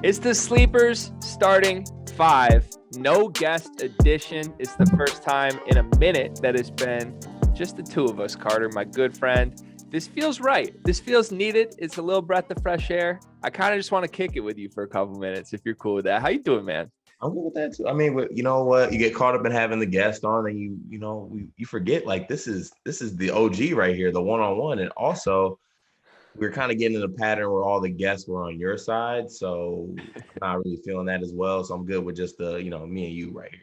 It's the Sleepers starting five. No guest edition. It's the first time in a minute that it's been just the two of us, Carter, my good friend. This feels right. This feels needed. It's a little breath of fresh air. I kind of just want to kick it with you for a couple minutes if you're cool with that. How you doing, man? I'm good with that too. I mean, you know what? You get caught up in having the guest on, and you forget like this is the OG right here, the one-on-one, and also we're kind of getting in a pattern where all the guests were on your side, so I'm not really feeling that as well. So I'm good with just the me and you right here.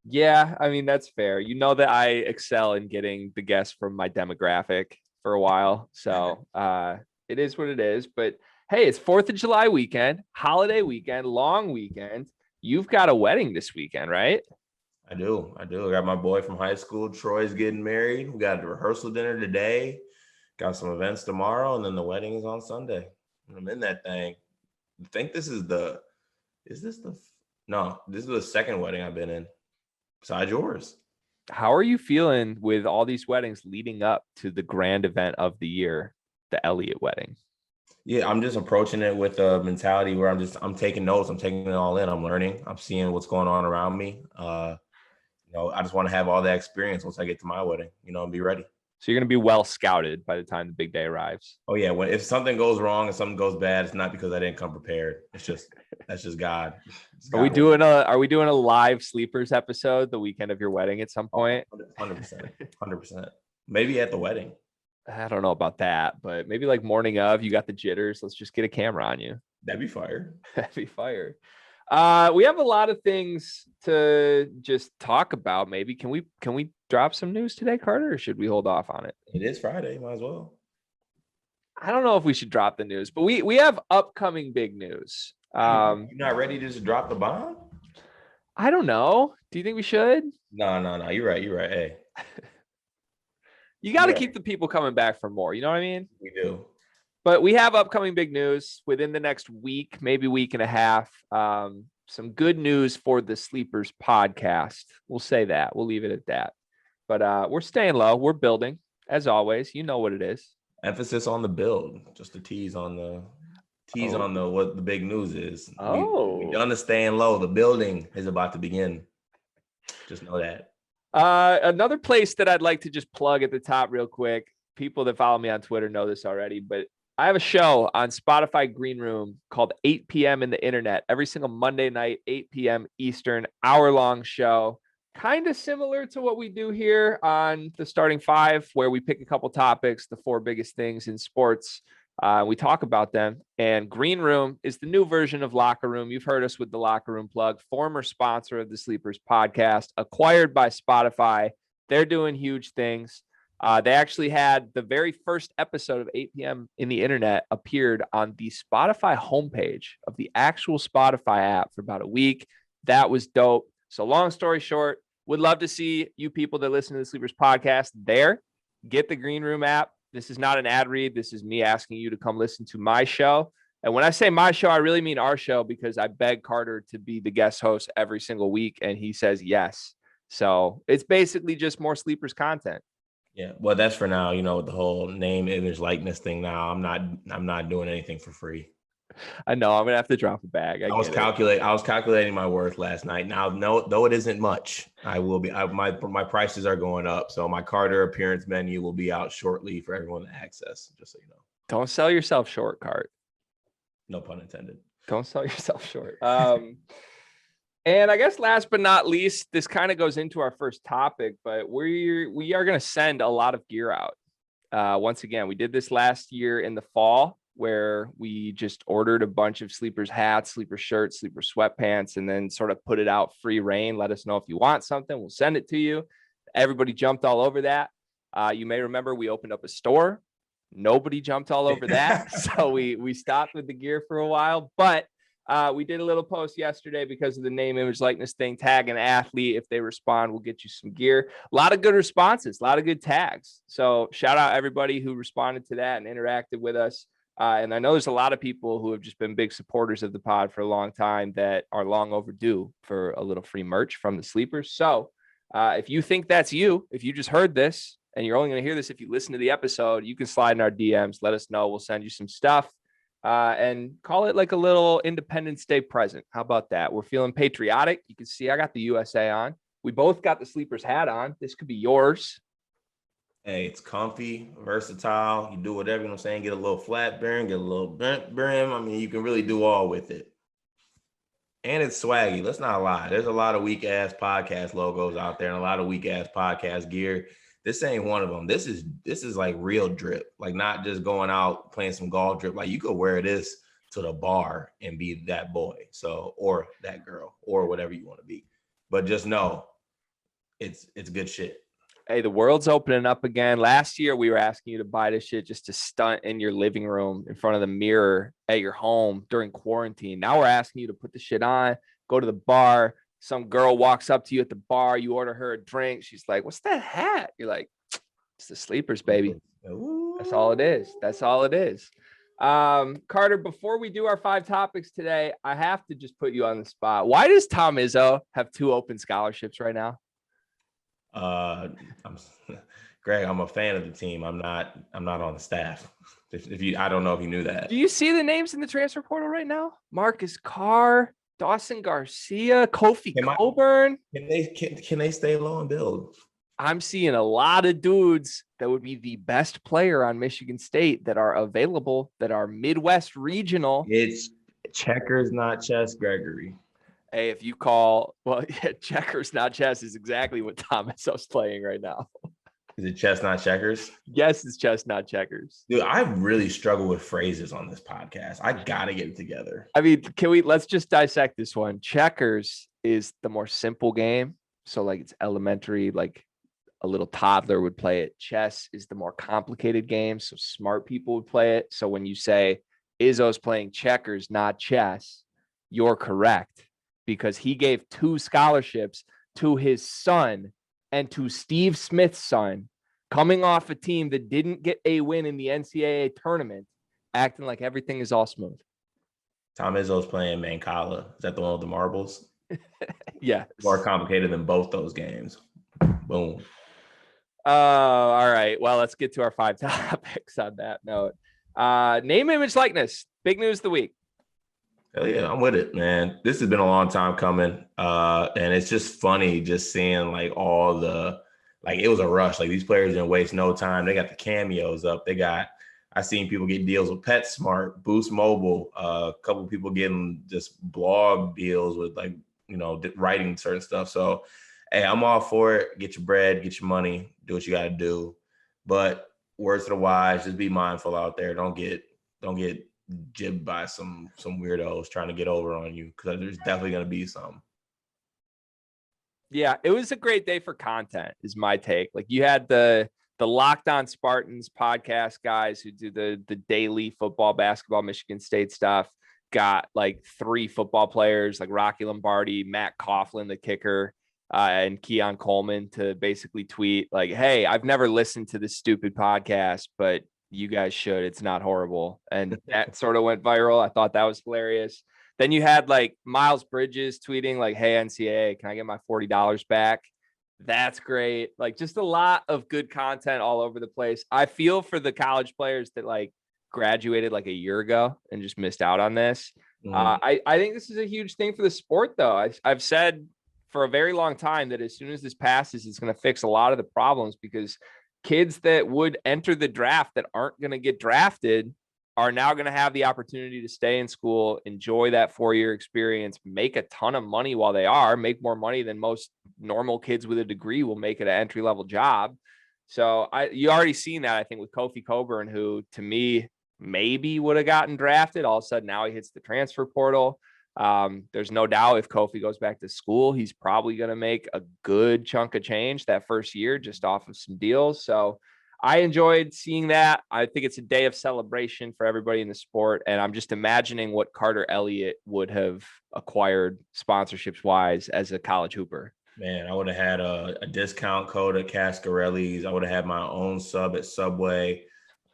Yeah, I mean that's fair. You know that I excel in getting the guests from my demographic for a while, so it is what it is. But hey, it's 4th of July weekend, holiday weekend, long weekend. You've got a wedding this weekend, right? I do. I got my boy from high school. Troy's getting married. We got a rehearsal dinner today. Got some events tomorrow, and then the wedding is on Sunday. I'm in that thing. I think this is the second wedding I've been in besides yours. How are you feeling with all these weddings leading up to the grand event of the year, the Elliott wedding? Yeah, I'm just approaching it with a mentality where I'm taking notes. I'm taking it all in. I'm learning. I'm seeing what's going on around me. I just want to have all that experience once I get to my wedding, and be ready. So you're going to be well scouted by the time the big day arrives. Oh yeah. If something goes wrong and something goes bad, it's not because I didn't come prepared. That's just God. Are we doing a live Sleepers episode the weekend of your wedding at some point? 100%. Maybe at the wedding. I don't know about that, but maybe like morning of, you got the jitters. Let's just get a camera on you. That'd be fire. That'd be fire. We have a lot of things to just talk about. Maybe can we drop some news today, Carter, or should we hold off on it? It is Friday, might as well. I don't know if we should drop the news, but we have upcoming big news. You're not ready to just drop the bomb? I don't know. Do you think we should? No. You're right. Hey. You got to keep the people coming back for more. You know what I mean? We do. But we have upcoming big news within the next week, maybe week and a half. Some good news for the Sleepers podcast. We'll say that. We'll leave it at that. But we're staying low. We're building, as always. You know what it is. Emphasis on the build. Just a tease on what the big news is. We done the staying low. The building is about to begin. Just know that. Another place that I'd like to just plug at the top real quick. People that follow me on Twitter know this already, but I have a show on Spotify Green Room called 8 p.m. in the internet every single Monday night, 8 p.m. Eastern, hour-long show. Kind of similar to what we do here on the Starting Five, where we pick a couple topics, the 4 biggest things in sports. We talk about them. And Green Room is the new version of Locker Room. You've heard us with the Locker Room plug, former sponsor of the Sleepers podcast, acquired by Spotify. They're doing huge things. They actually had the very first episode of 8 p.m. in the internet appeared on the Spotify homepage of the actual Spotify app for about a week. That was dope. So long story short, would love to see you people that listen to the Sleepers podcast there. Get the Green Room app. This is not an ad read. This is me asking you to come listen to my show. And when I say my show, I really mean our show, because I beg Carter to be the guest host every single week, and he says yes. So it's basically just more Sleepers content. Yeah, well, that's for now. With the whole name, image, likeness thing. Now, I'm not doing anything for free. I know I'm gonna have to drop a bag. I was calculating my worth last night. Now, no, though it isn't much, I will be. My prices are going up, so my Carter appearance menu will be out shortly for everyone to access. Just so you know. Don't sell yourself short, Cart. No pun intended. Don't sell yourself short. And I guess last but not least, this kind of goes into our first topic, but we are going to send a lot of gear out. Once again, we did this last year in the fall, where we just ordered a bunch of Sleepers hats, Sleepers shirts, Sleepers sweatpants, and then sort of put it out free reign. Let us know if you want something. We'll send it to you. Everybody jumped all over that. You may remember we opened up a store. Nobody jumped all over that. So we stopped with the gear for a while, but we did a little post yesterday because of the name, image, likeness thing. Tag an athlete. If they respond, we'll get you some gear. A lot of good responses, a lot of good tags. So shout out everybody who responded to that and interacted with us. And I know there's a lot of people who have just been big supporters of the pod for a long time that are long overdue for a little free merch from the Sleepers. So if you think that's you, if you just heard this and you're only going to hear this if you listen to the episode, you can slide in our DMs. Let us know. We'll send you some stuff. and call it like a little Independence Day present. How about that? We're feeling patriotic. You can see I got the USA on. We both got the Sleepers hat on. This could be yours. Hey, it's comfy, versatile. You do whatever, you know what I'm saying? Get a little flat brim, get a little bent brim. I mean, you can really do all with it. And it's swaggy. Let's not lie. There's a lot of weak ass podcast logos out there and a lot of weak ass podcast gear. This ain't one of them. This is like real drip. Like not just going out playing some golf drip. Like you could wear this to the bar and be that boy. So or that girl or whatever you want to be. But just know it's good shit. Hey, the world's opening up again. Last year, we were asking you to buy this shit just to stunt in your living room in front of the mirror at your home during quarantine. Now we're asking you to put the shit on, go to the bar. Some girl walks up to you at the bar. You order her a drink. She's like, "What's that hat?" You're like, "It's the Sleepers, baby." That's all it is. That's all it is. Carter, before we do our 5 topics today, I have to just put you on the spot. Why does Tom Izzo have 2 open scholarships right now? Greg, I'm a fan of the team. I'm not on the staff. If you, I don't know if you knew that. Do you see the names in the transfer portal right now? Marcus Carr, Dawson Garcia, Kofi Coburn. Can they stay low and build? I'm seeing a lot of dudes that would be the best player on Michigan State that are available, that are Midwest regional. It's checkers, not chess, Gregory. Hey, if you call, well, yeah, checkers, not chess is exactly what Tom Izzo's playing right now. Is it chess, not checkers? Yes, it's chess, not checkers. Dude, I really struggle with phrases on this podcast. I gotta get it together. I mean, let's just dissect this one. Checkers is the more simple game. So like it's elementary, like a little toddler would play it. Chess is the more complicated game. So smart people would play it. So when you say Izzo's playing checkers, not chess, you're correct. Because he gave 2 scholarships to his son and to Steve Smith's son, coming off a team that didn't get a win in the NCAA tournament, acting like everything is all smooth. Tom Izzo's playing Mancala. Is that the one with the marbles? Yeah. More complicated than both those games. Boom. All right. Well, let's get to our 5 topics on that note. Name, image, likeness. Big news of the week. Hell yeah, I'm with it, man. This has been a long time coming. And it's just funny just seeing like all the, like it was a rush. Like these players didn't waste no time. They got the cameos up. I seen people get deals with PetSmart, Boost Mobile, a couple of people getting just blog deals with like, you know, writing certain stuff. So, hey, I'm all for it. Get your bread, get your money, do what you got to do. But words to the wise, just be mindful out there. Don't get jibbed by some weirdos trying to get over on you, because there's definitely going to be some. Yeah, it was a great day for content is my take. Like you had the Locked On Spartans podcast guys who do the daily football, basketball, Michigan State stuff, got like 3 football players like Rocky Lombardi, Matt Coughlin, the kicker, and Keon Coleman to basically tweet like, "Hey, I've never listened to this stupid podcast, but you guys should. It's not horrible." And that sort of went viral. I thought that was hilarious. Then you had like Miles Bridges tweeting like, "Hey, NCAA, can I get my $40 back?" That's great. Like just a lot of good content all over the place. I feel for the college players that like graduated like a year ago and just missed out on this. Mm-hmm. I think this is a huge thing for the sport, though. I've said for a very long time that as soon as this passes, it's going to fix a lot of the problems, because kids that would enter the draft that aren't going to get drafted are now going to have the opportunity to stay in school, enjoy that 4-year experience, make a ton of money while they are, make more money than most normal kids with a degree will make at an entry-level job. So you already seen that, I think, with Kofi Coburn, who to me maybe would have gotten drafted. All of a sudden now he hits the transfer portal. There's no doubt if Kofi goes back to school, he's probably going to make a good chunk of change that first year just off of some deals. So I enjoyed seeing that. I think it's a day of celebration for everybody in the sport. And I'm just imagining what Carter Elliott would have acquired sponsorships wise as a college hooper. Man, I would have had a discount code at Cascarelli's. I would have had my own sub at Subway.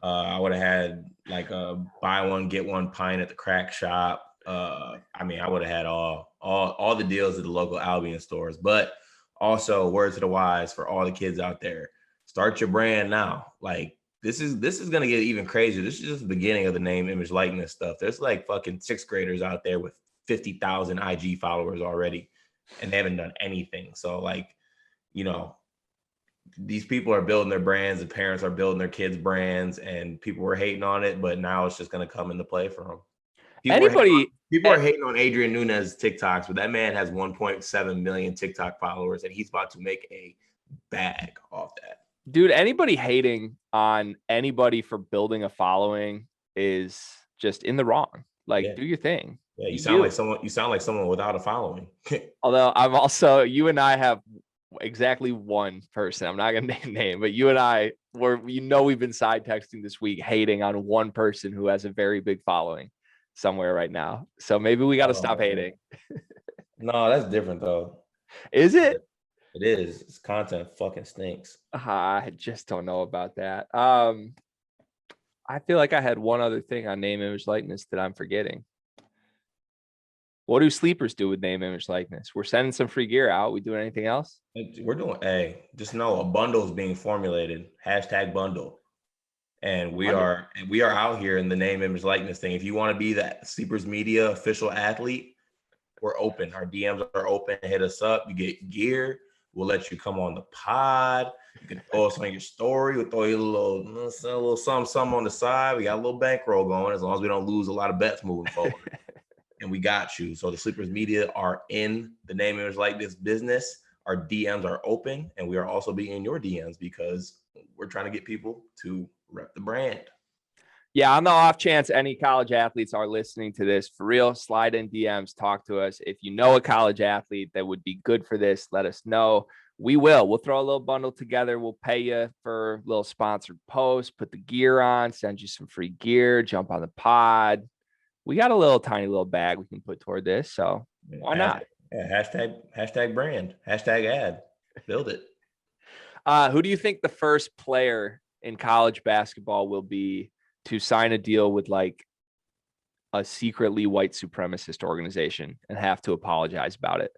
I would have had like a buy one, get one pint at the crack shop. I mean, I would have had all the deals at the local Albion stores. But also, words to the wise for all the kids out there: start your brand now. Like, this is gonna get even crazier. This is just the beginning of the name, image, likeness stuff. There's like fucking sixth graders out there with 50,000 IG followers already, and they haven't done anything. So like, you know, these people are building their brands, and parents are building their kids' brands, and people were hating on it, but now it's just gonna come into play for them. People are hating on Adrian Nunez's TikToks, but that man has 1.7 million TikTok followers, and he's about to make a bag off that. Dude, anybody hating on anybody for building a following is just in the wrong. Like, do your thing. Yeah, you sound like someone without a following. Although I'm also, you and I have exactly one person. I'm not gonna name, but you and I we've been side texting this week hating on one person who has a very big following somewhere right now. So maybe we got to stop hating. No, that's different though. Is it? It is. It's content fucking stinks. I just don't know about that. I feel like I had one other thing on name, image, likeness that I'm forgetting. What do sleepers do with name, image, likeness? We're sending some free gear out. We doing anything else? We're doing, just know a bundle is being formulated. # bundle. And we are out here in the name, image, likeness thing. If you want to be that Sleepers Media official athlete, we're open. Our DMs are open. Hit us up. You get gear. We'll let you come on the pod. You can throw us on your story. We'll throw you a little something on the side. We got a little bankroll going as long as we don't lose a lot of bets moving forward. And we got you. So the Sleepers Media are in the name, image, likeness business. Our DMs are open, and we are also being in your DMs because we're trying to get people to rep the brand. Yeah, on the off chance any college athletes are listening to this, for real, slide in DMs, talk to us. If you know a college athlete that would be good for this, let us know. We'll throw a little bundle together. We'll pay you for a little sponsored post, put the gear on, send you some free gear, jump on the pod. We got a little tiny little bag we can put toward this. So why not? Yeah, hashtag brand, #ad, build it. Who do you think the first player in college basketball will be to sign a deal with like a secretly white supremacist organization and have to apologize about it?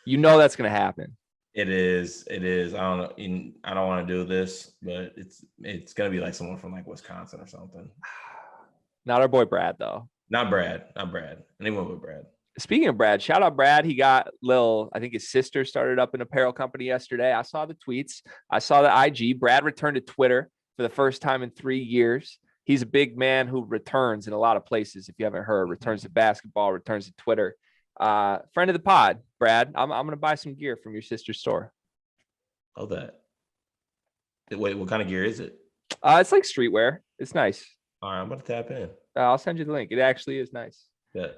You know that's going to happen. It is. I don't know. I don't want to do this, but it's going to be like someone from like Wisconsin or something. Not our boy Brad though. Not Brad. Anyone but Brad. Speaking of Brad, shout out Brad. He got I think his sister started up an apparel company yesterday. I saw the tweets. I saw the IG. Brad returned to Twitter for the first time in 3 years. He's a big man who returns in a lot of places. If you haven't heard, returns to basketball, returns to Twitter. Friend of the pod, Brad. I'm going to buy some gear from your sister's store. Oh, that. Wait, what kind of gear is it? It's like streetwear. It's nice. All right, I'm going to tap in. I'll send you the link. It actually is nice. Yeah.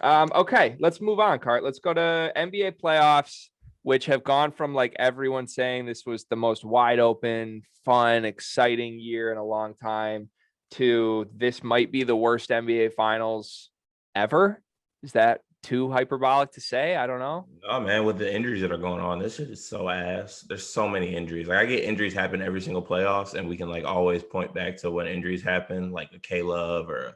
Okay, let's move on, Cart. Let's go to NBA playoffs, which have gone from like everyone saying this was the most wide open, fun, exciting year in a long time to this might be the worst NBA finals ever. Is that too hyperbolic to say? I don't know. Oh man, with the injuries that are going on, this shit is so ass. There's so many injuries. Like I get injuries happen every single playoffs, and we can like always point back to when injuries happen, like a K-Love or a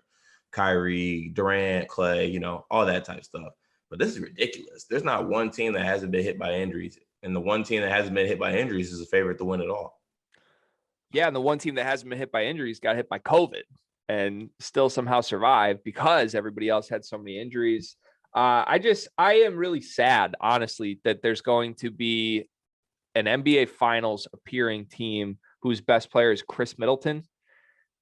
Kyrie, Durant, Clay, you know, all that type of stuff. But this is ridiculous. There's not one team that hasn't been hit by injuries, and the one team that hasn't been hit by injuries is a favorite to win it all. Yeah, and the one team that hasn't been hit by injuries got hit by COVID and still somehow survived because everybody else had so many injuries. I am really sad, honestly, that there's going to be an NBA Finals appearing team whose best player is Chris Middleton.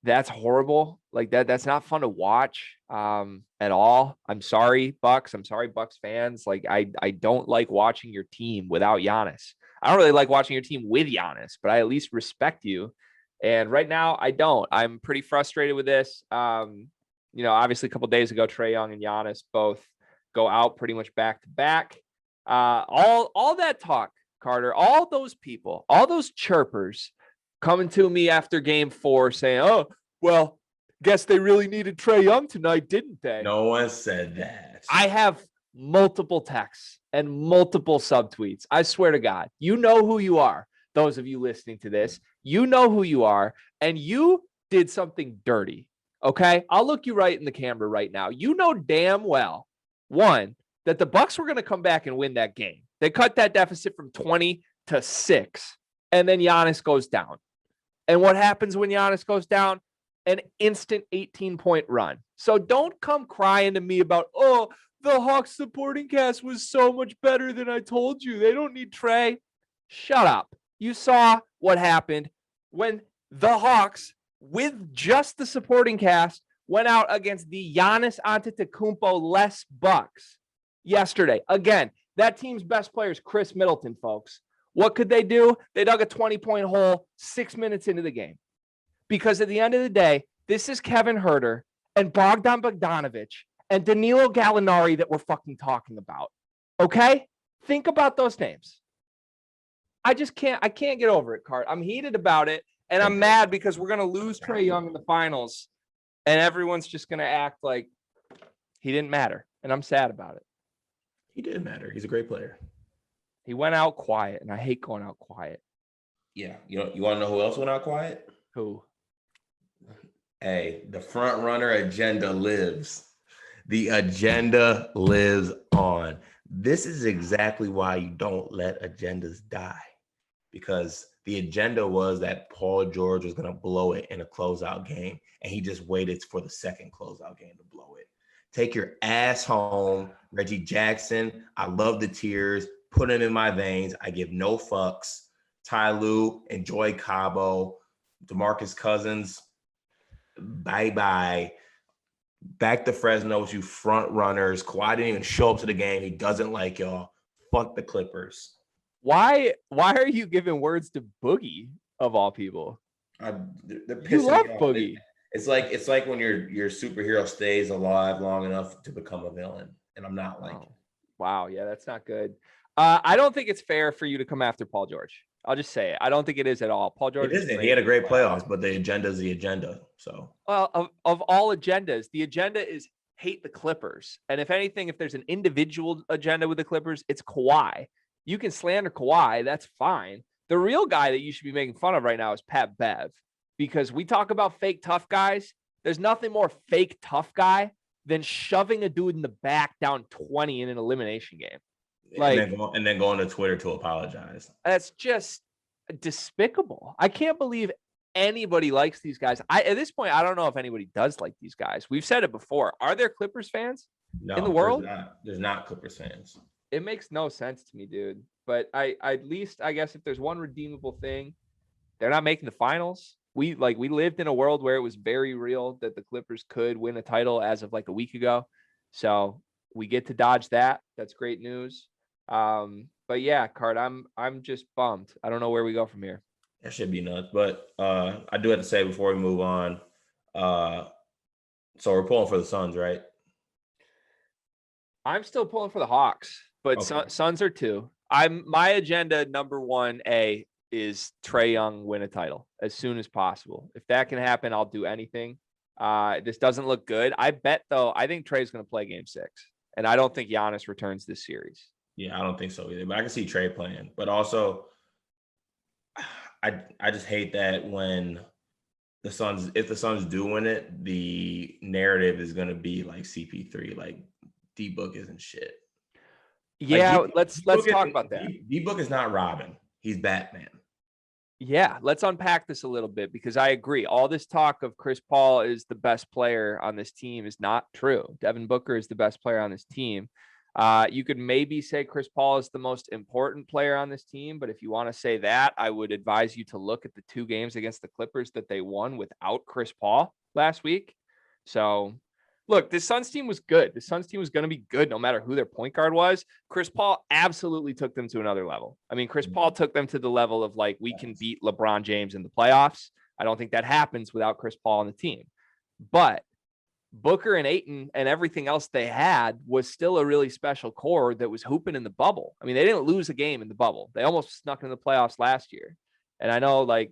That's horrible. Like that's not fun to watch at all. I'm sorry, Bucks. I'm sorry, Bucks fans. Like I don't like watching your team without Giannis. I don't really like watching your team with Giannis, but I at least respect you. And right now I don't. I'm pretty frustrated with this. You know, obviously a couple of days ago, Trae Young and Giannis both go out pretty much back to back. All that talk, Carter, all those people, all those chirpers coming to me after game 4 saying, oh, well, guess they really needed Trae Young tonight, didn't they? No one said that. I have multiple texts and multiple subtweets. I swear to God, you know who you are. Those of you listening to this, you know who you are, and you did something dirty. Okay, I'll look you right in the camera right now. You know damn well, one, that the Bucks were going to come back and win that game. They cut that deficit from 20 to 6. And then Giannis goes down. And what happens when Giannis goes down? An instant 18-point run. So don't come crying to me about, oh, the Hawks supporting cast was so much better than I told you. They don't need Trae. Shut up. You saw what happened when the Hawks, with just the supporting cast, went out against the Giannis Antetokounmpo-less Bucks yesterday. Again, that team's best player is Chris Middleton, folks. What could they do? They dug a 20-point hole 6 minutes into the game. Because at the end of the day, this is Kevin Huerter and Bogdan Bogdanovic and Danilo Gallinari that we're fucking talking about. Okay? Think about those names. I can't get over it, Cart. I'm heated about it, and I'm mad because we're going to lose Trae Young in the finals, and everyone's just going to act like he didn't matter, and I'm sad about it. He did matter. He's a great player. He went out quiet, and I hate going out quiet. Yeah. You want to know who else went out quiet? Who? Hey, the front runner agenda lives. The agenda lives on. This is exactly why you don't let agendas die. Because the agenda was that Paul George was going to blow it in a closeout game, and he just waited for the second closeout game to blow it. Take your ass home, Reggie Jackson. I love the tears. Put him in my veins. I give no fucks. Ty Lue, enjoy Cabo. DeMarcus Cousins, bye-bye. Back to Fresno with you front runners. Kawhi didn't even show up to the game. He doesn't like y'all. Fuck the Clippers. Why are you giving words to Boogie of all people? You love Boogie. It's like when your superhero stays alive long enough to become a villain, and I'm not like it. Wow, yeah, that's not good. I don't think it's fair for you to come after Paul George. I'll just say it. I don't think it is at all. Paul George. It isn't. He had a great playoffs, but the agenda is the agenda. So, well, of all agendas, the agenda is hate the Clippers. And if anything, if there's an individual agenda with the Clippers, it's Kawhi. You can slander Kawhi. That's fine. The real guy that you should be making fun of right now is Pat Bev, because we talk about fake tough guys. There's nothing more fake tough guy than shoving a dude in the back down 20 in an elimination game. Like, and then going to Twitter to apologize. That's just despicable. I can't believe anybody likes these guys. At this point, I don't know if anybody does like these guys. We've said it before. Are there Clippers fans in the world? There's not Clippers fans. It makes no sense to me, dude. But I at least, I guess, if there's one redeemable thing, they're not making the finals. We lived in a world where it was very real that the Clippers could win a title as of like a week ago. So we get to dodge that. That's great news. But yeah, Cart, I'm just bummed. I don't know where we go from here. That should be nuts. But I do have to say before we move on, so we're pulling for the Suns, right? I'm still pulling for the Hawks, but okay. Suns are two. My agenda number 1A is Trae Young win a title as soon as possible. If that can happen, I'll do anything. This doesn't look good. I bet though, I think Trae's going to play game 6, and I don't think Giannis returns this series. Yeah, I don't think so either. But I can see Trae playing. But also, I just hate that when if the Suns do win it, the narrative is going to be like CP3, like D-Book isn't shit. Yeah, like, let's talk about that. D-Book is not Robin. He's Batman. Yeah, let's unpack this a little bit, because I agree. All this talk of Chris Paul is the best player on this team is not true. Devin Booker is the best player on this team. You could maybe say Chris Paul is the most important player on this team, but if you want to say that, I would advise you to look at the 2 games against the Clippers that they won without Chris Paul last week. So, look, this Suns team was good. The Suns team was going to be good no matter who their point guard was. Chris Paul absolutely took them to another level. I mean, Chris Paul took them to the level of like, we can beat LeBron James in the playoffs. I don't think that happens without Chris Paul on the team. But Booker and Ayton and everything else they had was still a really special core that was hooping in the bubble. I mean, they didn't lose a game in the bubble. They almost snuck in the playoffs last year. And I know, like,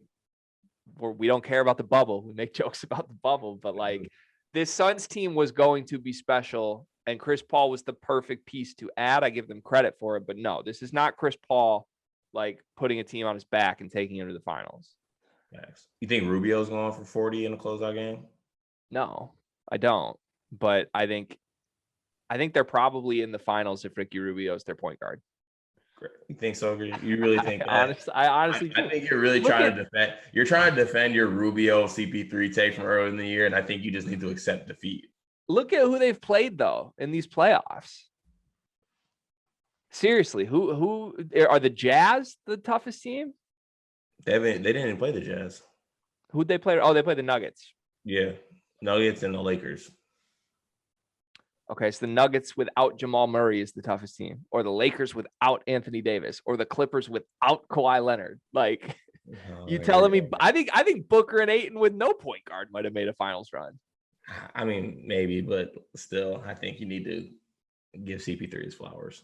we don't care about the bubble. We make jokes about the bubble, but like, this Suns team was going to be special, and Chris Paul was the perfect piece to add. I give them credit for it, but no, this is not Chris Paul like putting a team on his back and taking him to the finals. Yes. You think Rubio's going for 40 in a closeout game? No, I don't. But I think they're probably in the finals if Ricky Rubio's their point guard. You think so? You really think that? I honestly I do. think you're really Look trying at to defend. You're trying to defend your Rubio CP3 take from earlier in the year, and I think you just need to accept defeat. look at who they've played though in these playoffs. Seriously, who are the Jazz the toughest team? They didn't even play the Jazz. Who'd they play? Oh, they played the Nuggets. Yeah, Nuggets and the Lakers. Okay, so the Nuggets without Jamal Murray is the toughest team, or the Lakers without Anthony Davis, or the Clippers without Kawhi Leonard. Like, you telling me? I think Booker and Ayton with no point guard might have made a finals run. I mean, maybe, but still, I think you need to give CP3 his flowers.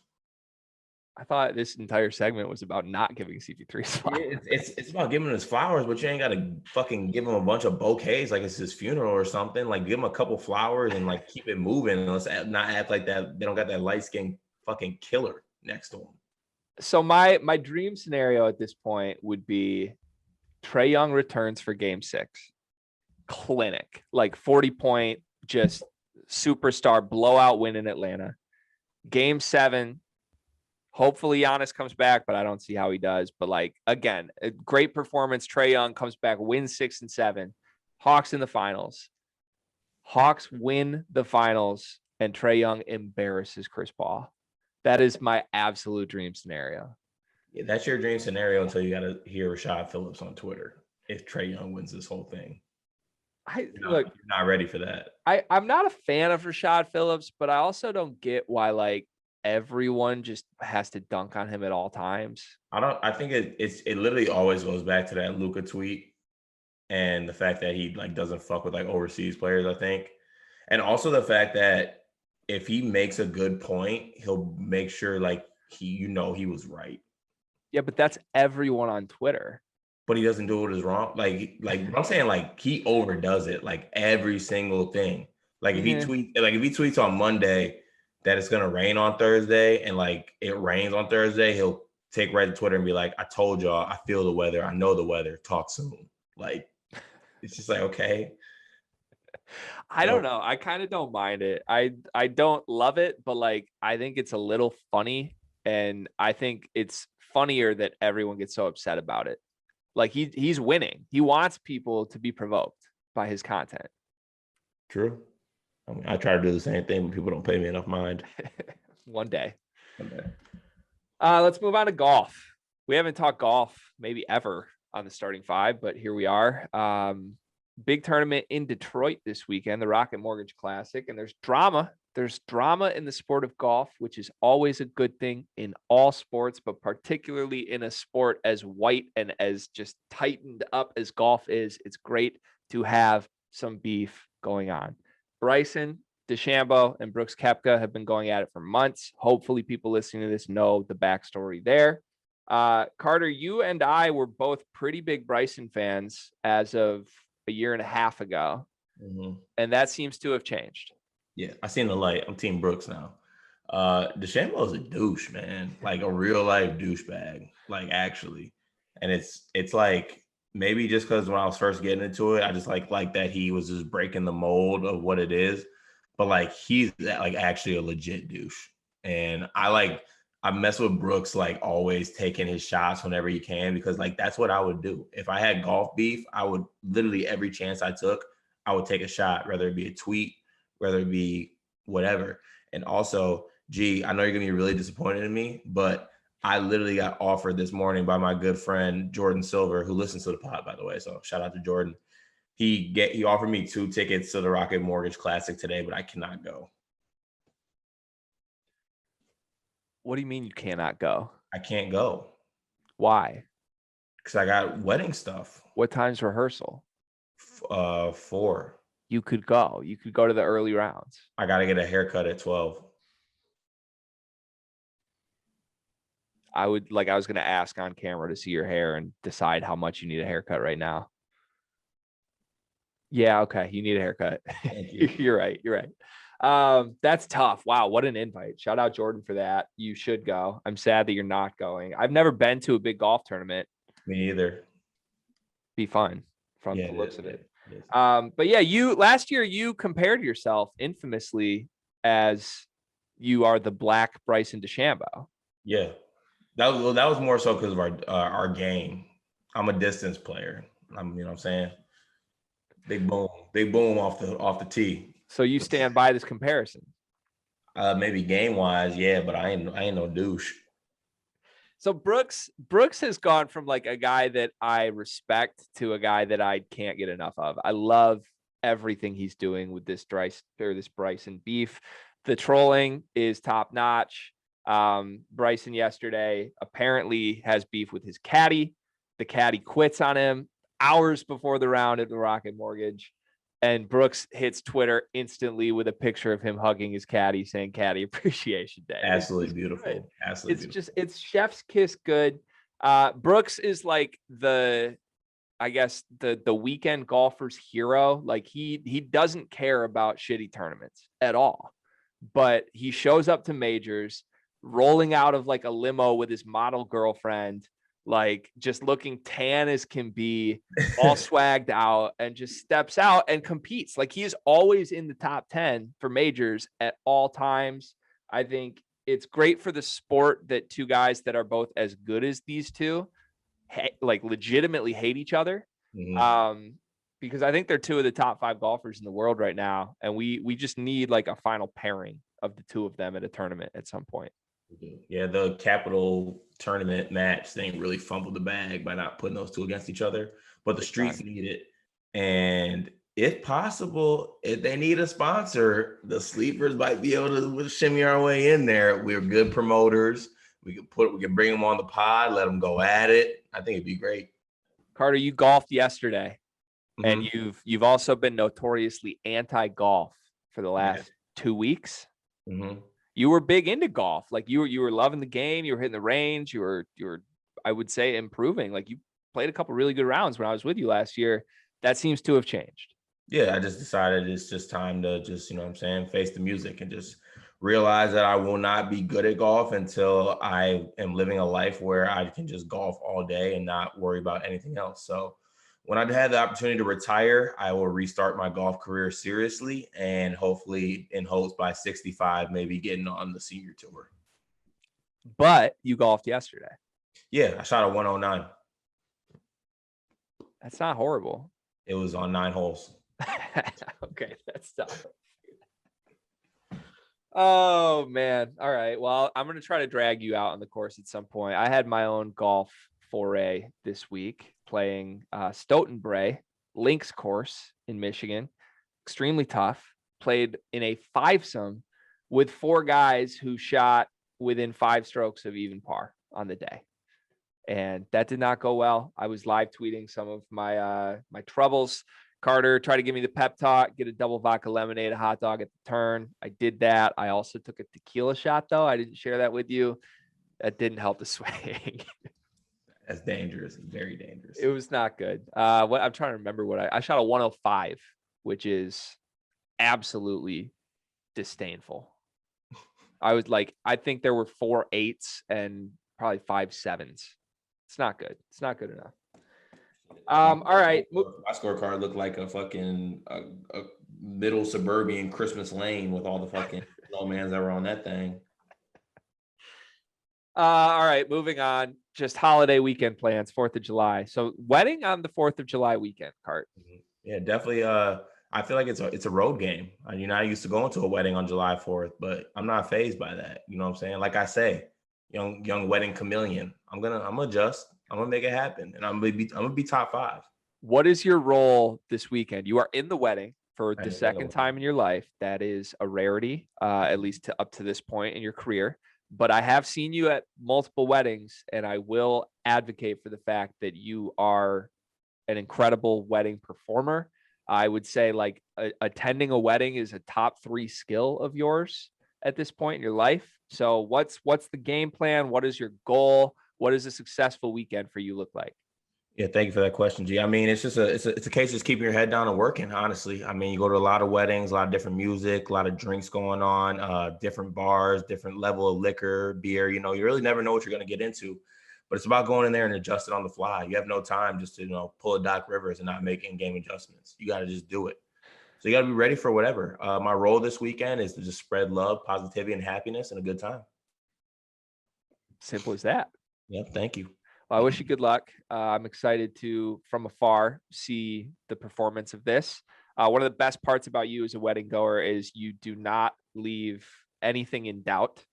I thought this entire segment was about not giving CP3 flowers. Yeah, it's about giving him his flowers, but you ain't got to fucking give him a bunch of bouquets like it's his funeral or something. Like, give him a couple flowers and like keep it moving. And let's not act like that they don't got that light skinned fucking killer next to him. So my dream scenario at this point would be Trae Young returns for Game 6, clinic, like 40-point, just superstar blowout win in Atlanta. Game 7. Hopefully Giannis comes back, but I don't see how he does. But like, again, a great performance. Trae Young comes back, wins 6 and 7. Hawks in the finals. Hawks win the finals, and Trae Young embarrasses Chris Paul. That is my absolute dream scenario. Yeah, that's your dream scenario until you got to hear Rashad Phillips on Twitter. If Trae Young wins this whole thing, you're not ready for that. I'm not a fan of Rashad Phillips, but I also don't get why like everyone just has to dunk on him at all times. I think it literally always goes back to that Luka tweet and the fact that he like doesn't fuck with like overseas players, I think. And also the fact that if he makes a good point, he'll make sure like he was right. Yeah, but that's everyone on Twitter. But he doesn't do what is wrong. Like I'm saying, like he overdoes it, like every single thing. Like if he tweets on Monday that it's gonna rain on Thursday and like it rains on Thursday, he'll take right to Twitter and be like, I told y'all, I feel the weather, I know the weather, talk soon. Like it's just like, okay. I don't know. I kind of don't mind it. I don't love it, but like I think it's a little funny, and I think it's funnier that everyone gets so upset about it. Like he's winning. He wants people to be provoked by his content. True. I mean, I try to do the same thing, but people don't pay me enough mind. One day. Let's move on to golf. We haven't talked golf maybe ever on the starting five, but here we are. Big tournament in Detroit this weekend, the Rocket Mortgage Classic, and there's drama. There's drama in the sport of golf, which is always a good thing in all sports, but particularly in a sport as white and as just tightened up as golf is. It's great to have some beef going on. Bryson, DeChambeau, and Brooks Koepka have been going at it for months. Hopefully people listening to this know the backstory there. Carter, you and I were both pretty big Bryson fans as of a year and a half ago. Mm-hmm. And that seems to have changed. Yeah, I seen the light. I'm Team Brooks now. DeChambeau is a douche, man. Like a real life douchebag. Like actually. And it's like maybe just because when I was first getting into it, I just like that he was just breaking the mold of what it is. But like he's like actually a legit douche. And I mess with Brooks like always taking his shots whenever he can, because like that's what I would do. If I had golf beef, I would literally every chance I took, I would take a shot, whether it be a tweet, whether it be whatever. And also, I know you're gonna be really disappointed in me, but I literally got offered this morning by my good friend Jordan Silver, who listens to the pod, by the way. So shout out to Jordan. He offered me 2 tickets to the Rocket Mortgage Classic today, but I cannot go. What do you mean you cannot go? I can't go. Why? Because I got wedding stuff. What time's rehearsal? 4. You could go. You could go to the early rounds. I got to get a haircut at 12. I was going to ask on camera to see your hair and decide how much you need a haircut right now. Yeah, okay. You need a haircut. Thank you. You're right. That's tough. Wow, what an invite. Shout out Jordan for that. You should go. I'm sad that you're not going. I've never been to a big golf tournament. Me either. Be fun from the looks of it. Yes. But yeah, last year you compared yourself infamously as you are the black Bryson DeChambeau. Yeah. That was more so because of our game. I'm a distance player. You know what I'm saying? Big boom off the tee. So you stand by this comparison. Maybe game wise, yeah, but I ain't no douche. So Brooks has gone from like a guy that I respect to a guy that I can't get enough of. I love everything he's doing with this Bryson beef. The trolling is top notch. Bryson yesterday apparently has beef with his caddy. The caddy quits on him hours before the round at the Rocket Mortgage. And Brooks hits Twitter instantly with a picture of him hugging his caddy, saying "Caddy Appreciation Day." Absolutely beautiful. Absolutely beautiful. It's chef's kiss good. Brooks is like I guess the weekend golfer's hero. Like he doesn't care about shitty tournaments at all, but he shows up to majors, rolling out of like a limo with his model girlfriend, like just looking tan as can be, all swagged out, and just steps out and competes. Like he is always in the top 10 for majors at all times. I think it's great for the sport that two guys that are both as good as these two like legitimately hate each other. Because I think they're two of the top 5 golfers in the world right now. And we just need like a final pairing of the two of them at a tournament at some point. Yeah, the Capital tournament match thing really fumbled the bag by not putting those two against each other. But the streets need it. And if possible, if they need a sponsor, the sleepers might be able to shimmy our way in there. We're good promoters. We can bring them on the pod, let them go at it. I think it'd be great. Carter, you golfed yesterday, and you've also been notoriously anti-golf for the last 2 weeks. You were big into golf. Like you were loving the game. You were hitting the range. You were I would say improving. Like you played a couple really good rounds when I was with you last year. That seems to have changed. Yeah, I just decided it's just time to just, you know what I'm saying, face the music and just realize that I will not be good at golf until I am living a life where I can just golf all day and not worry about anything else. So when I had the opportunity to retire, I will restart my golf career seriously and hopefully in hopes by 65, maybe getting on the senior tour. But you golfed yesterday. Yeah, I shot a 109. That's not horrible. It was on 9 holes. Okay, that's tough. Oh man. All right. Well, I'm going to try to drag you out on the course at some point. I had my own golf foray this week playing Stoughton Bray links course in Michigan. Extremely tough. Played in a 5-some with 4 guys who shot within 5 strokes of even par on the day. And that did not go well. I was live tweeting some of my my troubles. Carter tried to give me the pep talk, get a double vodka lemonade, a hot dog at the turn. I did that. I also took a tequila shot, though. I didn't share that with you. That didn't help the swing. That's dangerous. Very dangerous. It was not good. What I'm trying to remember what I shot a 105, which is absolutely disdainful. I was like, I think there were 4 8s and probably 5 7s. It's not good. It's not good enough. All right. My scorecard looked like a fucking a middle suburban Christmas lane with all the fucking snowmans that were on that thing. All right, moving on. Just holiday weekend plans, 4th of July. So wedding on the 4th of July weekend, Cart. Yeah, definitely. I feel like it's a road game. You know, I used to go into a wedding on July 4th, but I'm not fazed by that. You know what I'm saying? Like I say, young wedding chameleon. I'm gonna adjust. I'm gonna make it happen, and I'm gonna be top 5. What is your role this weekend? You are in the wedding for the second time in your life. That is a rarity, at least up to this point in your career. But I have seen you at multiple weddings, and I will advocate for the fact that you are an incredible wedding performer. I would say like attending a wedding is a top 3 skill of yours at this point in your life. So what's the game plan? What is your goal? What does a successful weekend for you look like? Yeah, thank you for that question, G. I mean, it's just it's a case of just keeping your head down and working, honestly. I mean, you go to a lot of weddings, a lot of different music, a lot of drinks going on, different bars, different level of liquor, beer. You know, you really never know what you're going to get into. But it's about going in there and adjusting on the fly. You have no time just to, pull a Doc Rivers and not make in-game adjustments. You got to just do it. So you got to be ready for whatever. My role this weekend is to just spread love, positivity, and happiness and a good time. Simple as that. Yep. Thank you. Well, I wish you good luck. I'm excited to, from afar, see the performance of this. One of the best parts about you as a wedding goer is you do not leave anything in doubt.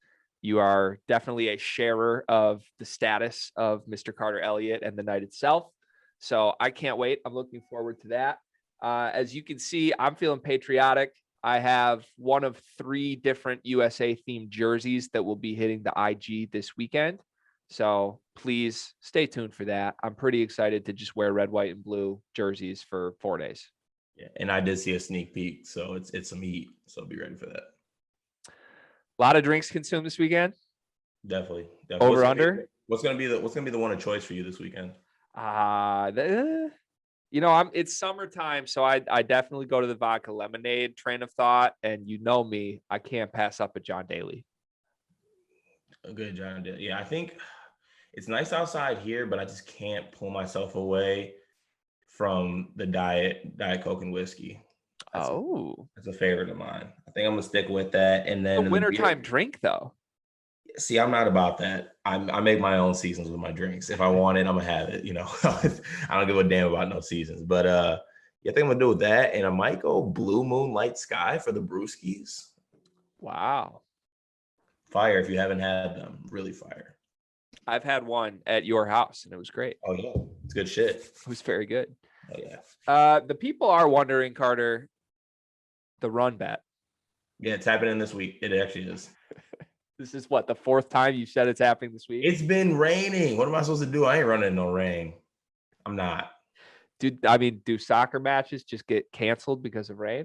You are definitely a sharer of the status of Mr. Carter Elliott and the night itself. So I can't wait. I'm looking forward to that. As you can see, I'm feeling patriotic. I have one of 3 different USA themed jerseys that will be hitting the IG this weekend. So please stay tuned for that. I'm pretty excited to just wear red, white, and blue jerseys for 4 days. Yeah, and I did see a sneak peek, so it's some heat. So be ready for that. A lot of drinks consumed this weekend. Definitely. Over under. What's gonna be the one of choice for you this weekend? It's summertime, so I definitely go to the vodka lemonade train of thought, and you know me, I can't pass up a John Daly. A good John Daly. Yeah, I think it's nice outside here, but I just can't pull myself away from the diet Coke and whiskey. That's a favorite of mine. I think I'm gonna stick with that. And then a wintertime drink, though. See, I'm not about that. I make my own seasons with my drinks. If I want it, I'm gonna have it. I don't give a damn about no seasons. But yeah, I think I'm gonna do with that, and I might go Blue Moon Light Sky for the brewskis. Wow, fire! If you haven't had them, really fire. I've had one at your house, and it was great. Oh yeah, it's good shit. It was very good. Oh yeah. The people are wondering, Carter, the run bet. Yeah, it's happening this week. It actually is. This is what, the 4th time you said it's happening this week? It's been raining. What am I supposed to do? I ain't running in no rain. I'm not. Do soccer matches just get canceled because of rain?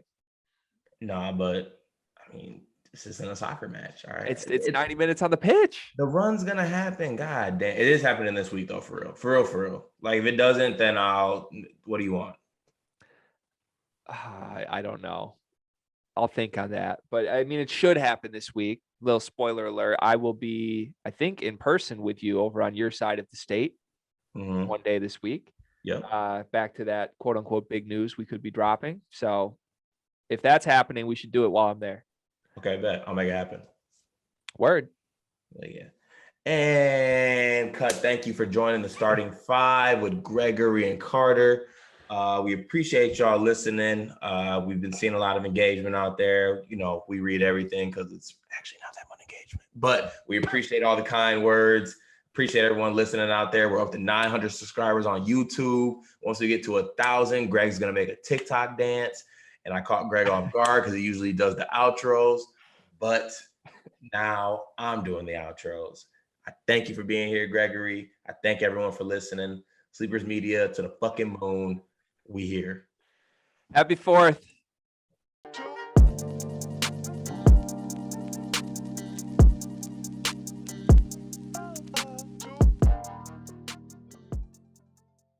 Nah, but I mean, this isn't a soccer match. All right. It's 90 minutes on the pitch. The run's gonna happen. God damn. It is happening this week though, for real. For real. Like if it doesn't, then what do you want? I don't know. I'll think on that. But I mean, it should happen this week. Little spoiler alert. I will be, I think, in person with you over on your side of the state one day this week. Yep. Back to that quote unquote big news we could be dropping. So if that's happening, we should do it while I'm there. Okay, bet. I'll make it happen. Word. Yeah. And cut. Thank you for joining the starting 5 with Gregory and Carter. We appreciate y'all listening. We've been seeing a lot of engagement out there. We read everything because it's actually not that much engagement, but we appreciate all the kind words. Appreciate everyone listening out there. We're up to 900 subscribers on YouTube. Once we get to 1,000, Greg's going to make a TikTok dance. And I caught Greg off guard because he usually does the outros, but now I'm doing the outros. I thank you for being here, Gregory. I thank everyone for listening. Sleepers Media to the fucking moon. We here. Happy 4th.